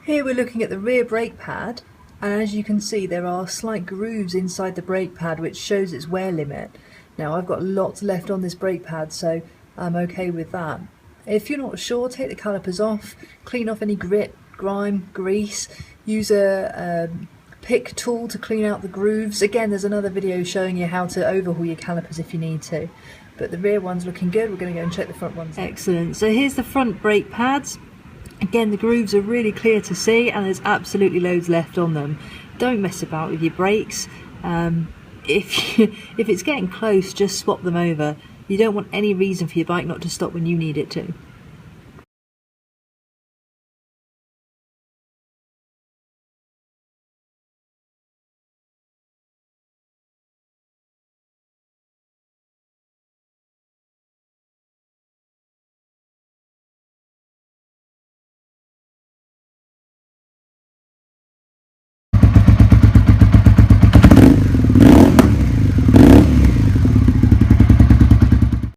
Here we're looking at the rear brake pad, and as you can see there are slight grooves inside the brake pad which shows its wear limit. Now I've got lots left on this brake pad, so I'm okay with that. If you're not sure, take the calipers off, clean off any grit, grime, grease, use a pick tool to clean out the grooves. Again, there's another video showing you how to overhaul your calipers if you need to. But the rear one's looking good. We're going to go and check the front ones. Excellent. So here's the front brake pads. Again, the grooves are really clear to see and there's absolutely loads left on them. Don't mess about with your brakes. If it's getting close, just swap them over. You don't want any reason for your bike not to stop when you need it to.